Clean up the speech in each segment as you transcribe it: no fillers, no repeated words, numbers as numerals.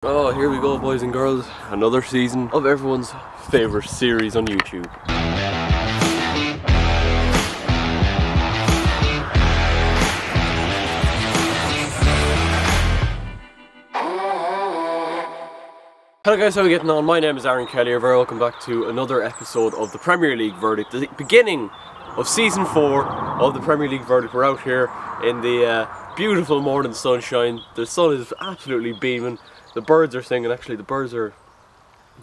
Oh, here we go, boys and girls. Another season of everyone's favourite series on YouTube. Hello guys, how are we getting on? My name is Aaron Kelly. You're very welcome back to another episode of the Premier League Verdict. The beginning of season 4 of the Premier League Verdict. We're out here in the beautiful morning sunshine. The sun is absolutely beaming. The birds are singing. Actually, the birds are...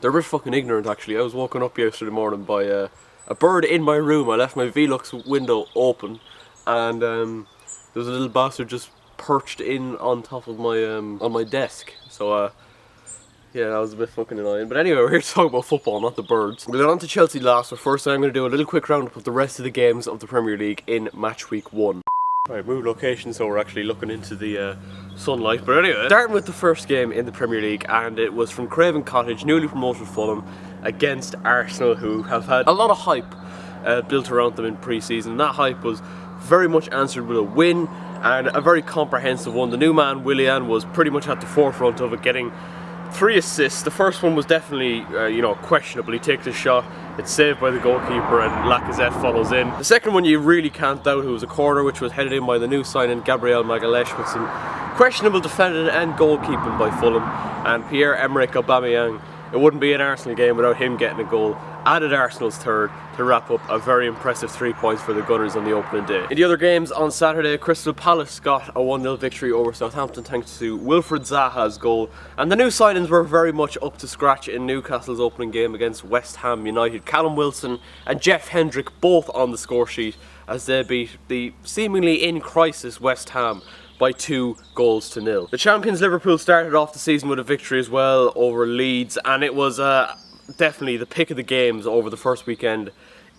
they're a bit fucking ignorant actually. I was woken up yesterday morning by a bird in my room. I left my Velux window open and there was a little bastard just perched in on top of my on my desk. So yeah, that was a bit fucking annoying. But anyway, we're here to talk about football, not the birds. We got on to Chelsea last, but first I'm going to do a little quick roundup of the rest of the games of the Premier League in match week 1. Right, move location, so we're actually looking into the sunlight. But anyway, starting with the first game in the Premier League, and it was from Craven Cottage, newly promoted Fulham, against Arsenal, who have had a lot of hype built around them in pre-season. That hype was very much answered with a win, and a very comprehensive one. The new man, Willian, was pretty much at the forefront of it, getting 3 assists. The first one was definitely, questionable. He takes a shot, it's saved by the goalkeeper, and Lacazette follows in. The second one you really can't doubt, it was a corner which was headed in by the new signing Gabriel Magalhaes, with some questionable defending and goalkeeping by Fulham, and Pierre-Emerick Aubameyang. It wouldn't be an Arsenal game without him getting a goal. Added Arsenal's third to wrap up a very impressive 3 points for the Gunners on the opening day. In the other games on Saturday, Crystal Palace got a 1-0 victory over Southampton thanks to Wilfried Zaha's goal. And the new signings were very much up to scratch in Newcastle's opening game against West Ham United. Callum Wilson and Jeff Hendrick both on the score sheet as they beat the seemingly in crisis West Ham by 2-0. The champions Liverpool started off the season with a victory as well over Leeds, and it was definitely the pick of the games over the first weekend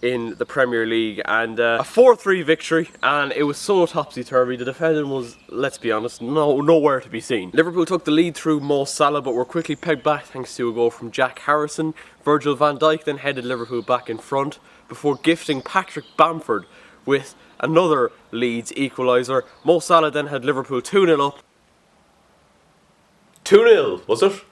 in the Premier League, and a 4-3 victory, and it was so topsy-turvy. The defending was, let's be honest, nowhere to be seen. Liverpool took the lead through Mo Salah, but were quickly pegged back thanks to a goal from Jack Harrison. Virgil van Dijk then headed Liverpool back in front before gifting Patrick Bamford with another Leeds equaliser. Mo Salah then had Liverpool 2-0 up. 2-0, was it?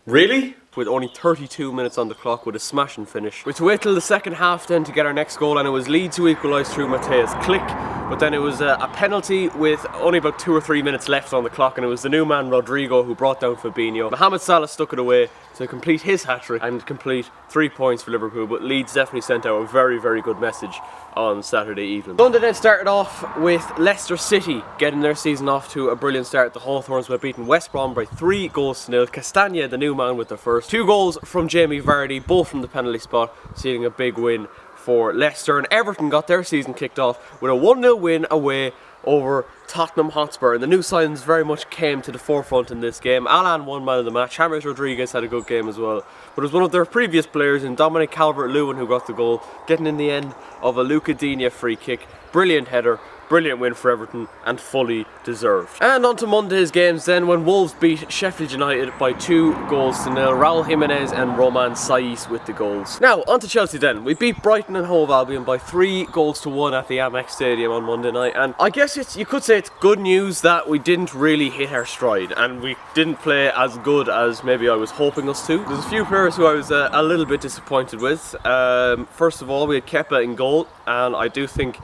Really? With only 32 minutes on the clock with a smashing finish. We had to wait till the second half then to get our next goal, and it was Leeds who equalised through Matthias Klick, but then it was a penalty with only about 2 or 3 minutes left on the clock, and it was the new man Rodrigo who brought down Fabinho. Mohamed Salah stuck it away to complete his hat-trick and complete 3 points for Liverpool, but Leeds definitely sent out a very, very good message on Saturday evening. Sunday then started off with Leicester City getting their season off to a brilliant start. The Hawthorns were beaten West Brom by 3-0. Castagna, the new man, with the first. 2 goals from Jamie Vardy, both from the penalty spot, sealing a big win for Leicester. And Everton got their season kicked off with a 1-0 win away over Tottenham Hotspur, and the new signings very much came to the forefront in this game. Alan won man of the match. James Rodriguez had a good game as well, but it was one of their previous players in Dominic Calvert-Lewin who got the goal, getting in the end of a Luca Digne free kick. Brilliant header, brilliant win for Everton, and fully deserved. And on to Monday's games then, when Wolves beat Sheffield United by 2-0. Raul Jimenez and Roman Saiz with the goals. Now on to Chelsea then. We beat Brighton and Hove Albion by 3-1 at the Amex Stadium on Monday night, and I guess you could say it's good news that we didn't really hit our stride and we didn't play as good as maybe I was hoping us to. There's a few players who I was a little bit disappointed with. First of all, we had Kepa in goal, and I do think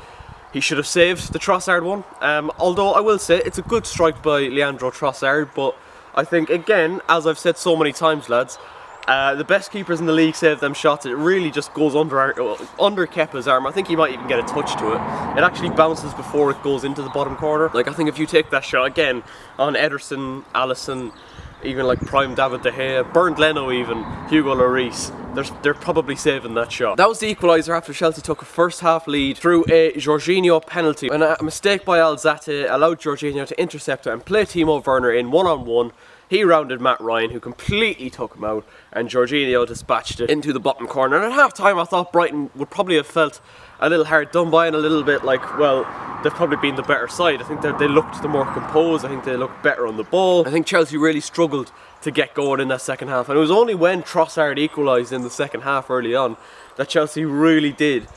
he should have saved the Trossard one. Although I will say it's a good strike by Leandro Trossard, but I think, again, as I've said so many times, lads, the best keepers in the league save them shots. It really just goes under Kepa's arm. I think he might even get a touch to it. It actually bounces before it goes into the bottom corner. Like, I think if you take that shot again on Ederson, Alisson, even like prime David De Gea, Bernd Leno even, Hugo Lloris, they're probably saving that shot. That was the equaliser after Chelsea took a first half lead through a Jorginho penalty. And a mistake by Alzate allowed Jorginho to intercept it and play Timo Werner in one-on-one. He rounded Matt Ryan, who completely took him out, and Jorginho dispatched it into the bottom corner. And at half time I thought Brighton would probably have felt a little hard done by and a little bit like, well, they've probably been the better side. I think they looked the more composed. I think they looked better on the ball. I think Chelsea really struggled to get going in that second half, and it was only when Trossard equalised in the second half early on that Chelsea really did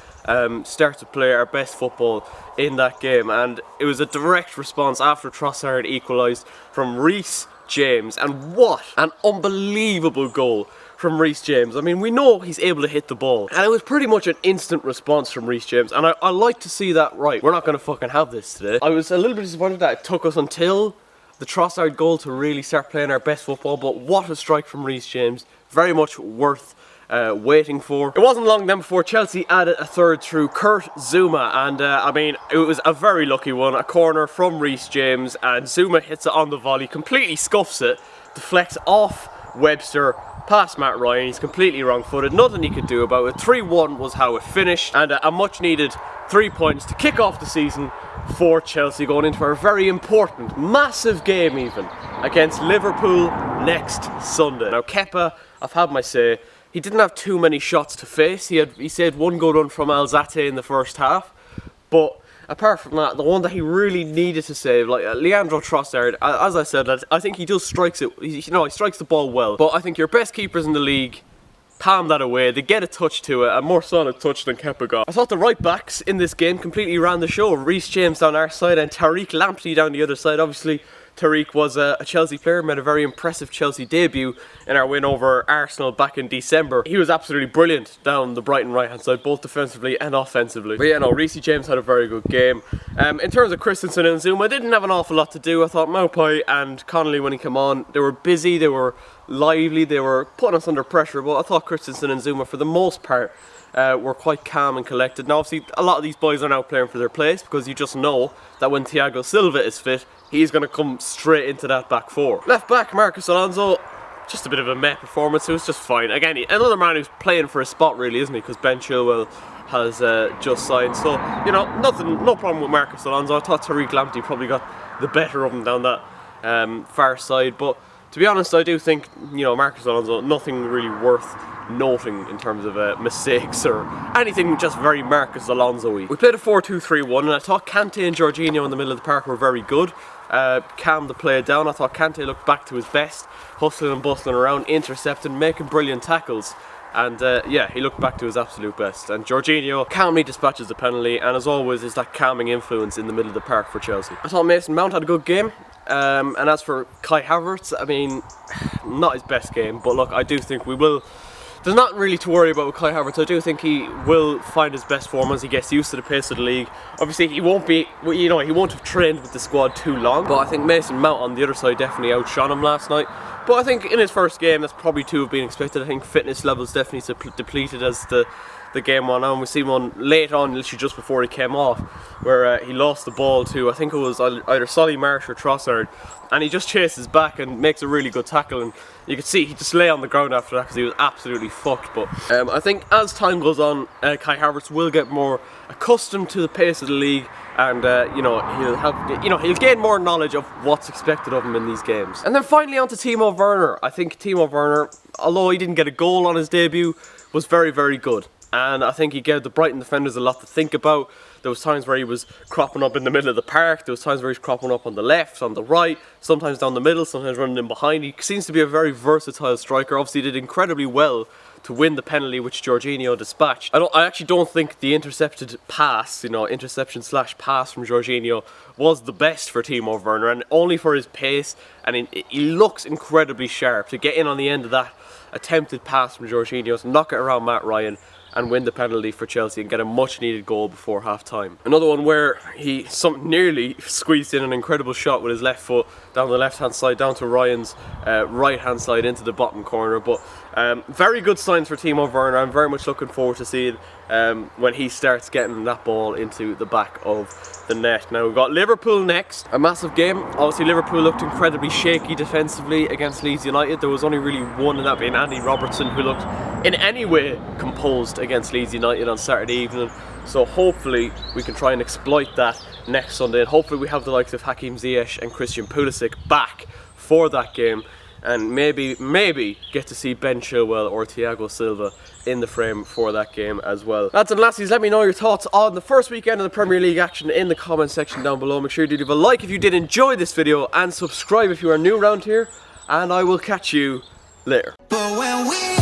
start to play our best football in that game. And it was a direct response after Trossard equalised from Reece, James, and what an unbelievable goal from Reece James. I mean, we know he's able to hit the ball, and it was pretty much an instant response from Reece James, and I like to see that. Right, we're not going to fucking have this today. I was a little bit disappointed that it took us until the Trossard goal to really start playing our best football, but what a strike from Reece James. Very much worth waiting for. It wasn't long then before Chelsea added a third through Kurt Zouma, and I mean, it was a very lucky one. A corner from Reece James, and Zouma hits it on the volley, completely scuffs it, deflects off Webster, past Matt Ryan. He's completely wrong-footed, nothing he could do about it. 3-1 was how it finished, and a much needed 3 points to kick off the season for Chelsea, going into a very important, massive game even, against Liverpool next Sunday. Now Kepa, I've had my say, he didn't have too many shots to face. He saved one good run from Alzate in the first half, but apart from that, the one that he really needed to save, like Leandro Trossard, as I said, I think he just strikes it, he strikes the ball well, but I think your best keepers in the league palm that away. They get a touch to it, a more solid touch than Kepa got. I thought the right backs in this game completely ran the show. Reece James down our side and Tariq Lamptey down the other side. Obviously, Tariq was a Chelsea player, made a very impressive Chelsea debut in our win over Arsenal back in December. He was absolutely brilliant down the Brighton right hand side, both defensively and offensively. But yeah, no, Reece James had a very good game. In terms of Christensen and Zouma, didn't have an awful lot to do. I thought Maupay and Connolly, when he came on, they were busy, they were lively, they were putting us under pressure, but I thought Christensen and Zouma for the most part were quite calm and collected. Now obviously a lot of these boys are now playing for their place, because you just know that when Thiago Silva is fit, he's going to come straight into that back four. Left back Marcos Alonso, just a bit of a meh performance. It was just fine. Again, another man who's playing for a spot really, isn't he, because Ben Chilwell has just signed, so you know, no problem with Marcos Alonso. I thought Tariq Lamptey probably got the better of him down that far side, but to be honest, I do think, you know, Marcos Alonso, nothing really worth noting in terms of mistakes or anything, just very Marcos Alonso-y. We played a 4-2-3-1, and I thought Kante and Jorginho in the middle of the park were very good. Calmed the play down. I thought Kante looked back to his best, hustling and bustling around, intercepting, making brilliant tackles. And yeah, he looked back to his absolute best. And Jorginho calmly dispatches the penalty, and as always is that calming influence in the middle of the park for Chelsea. I thought Mason Mount had a good game. And as for Kai Havertz, I mean, not his best game, but look, I do think we will. There's not really to worry about with Kai Havertz. I do think he will find his best form as he gets used to the pace of the league. Obviously, he won't be, you know, he won't have trained with the squad too long. But I think Mason Mount on the other side definitely outshone him last night. But I think in his first game, that's probably to have been expected. I think fitness levels definitely depleted as the game went on. We see one late on, literally just before he came off, where he lost the ball to, I think it was either Solly Marsh or Trossard, and he just chases back and makes a really good tackle, and you could see he just lay on the ground after that because he was absolutely fucked. But I think as time goes on, Kai Havertz will get more accustomed to the pace of the league, and you know, he'll gain more knowledge of what's expected of him in these games. And then finally on to Timo Werner. I think Timo Werner, although he didn't get a goal on his debut, was very, very good. And I think he gave the Brighton defenders a lot to think about. There was times where he was cropping up in the middle of the park. There was times where he was cropping up on the left, on the right, sometimes down the middle, sometimes running in behind. He seems to be a very versatile striker. Obviously he did incredibly well to win the penalty which Jorginho dispatched. I actually don't think the intercepted pass, you know, interception/pass from Jorginho was the best for Timo Werner, and only for his pace, and he looks incredibly sharp to get in on the end of that attempted pass from Jorginho, to knock it around Matt Ryan and win the penalty for Chelsea and get a much needed goal before half time. Another one where he nearly squeezed in an incredible shot with his left foot down the left hand side, down to Ryan's right hand side into the bottom corner. But very good signs for Timo Werner. I'm very much looking forward to seeing when he starts getting that ball into the back of the net. Now we've got Liverpool next, a massive game. Obviously Liverpool looked incredibly shaky defensively against Leeds United. There was only really one, and that being Andy Robertson, who looked in any way composed against Leeds United on Saturday evening. So hopefully we can try and exploit that next Sunday, and hopefully we have the likes of Hakim Ziyech and Christian Pulisic back for that game, and maybe get to see Ben Chilwell or Thiago Silva in the frame for that game as well. Lads and lassies, let me know your thoughts on the first weekend of the Premier League action in the comment section down below. Make sure you leave a like if you did enjoy this video, and subscribe if you are new around here, and I will catch you later. But when we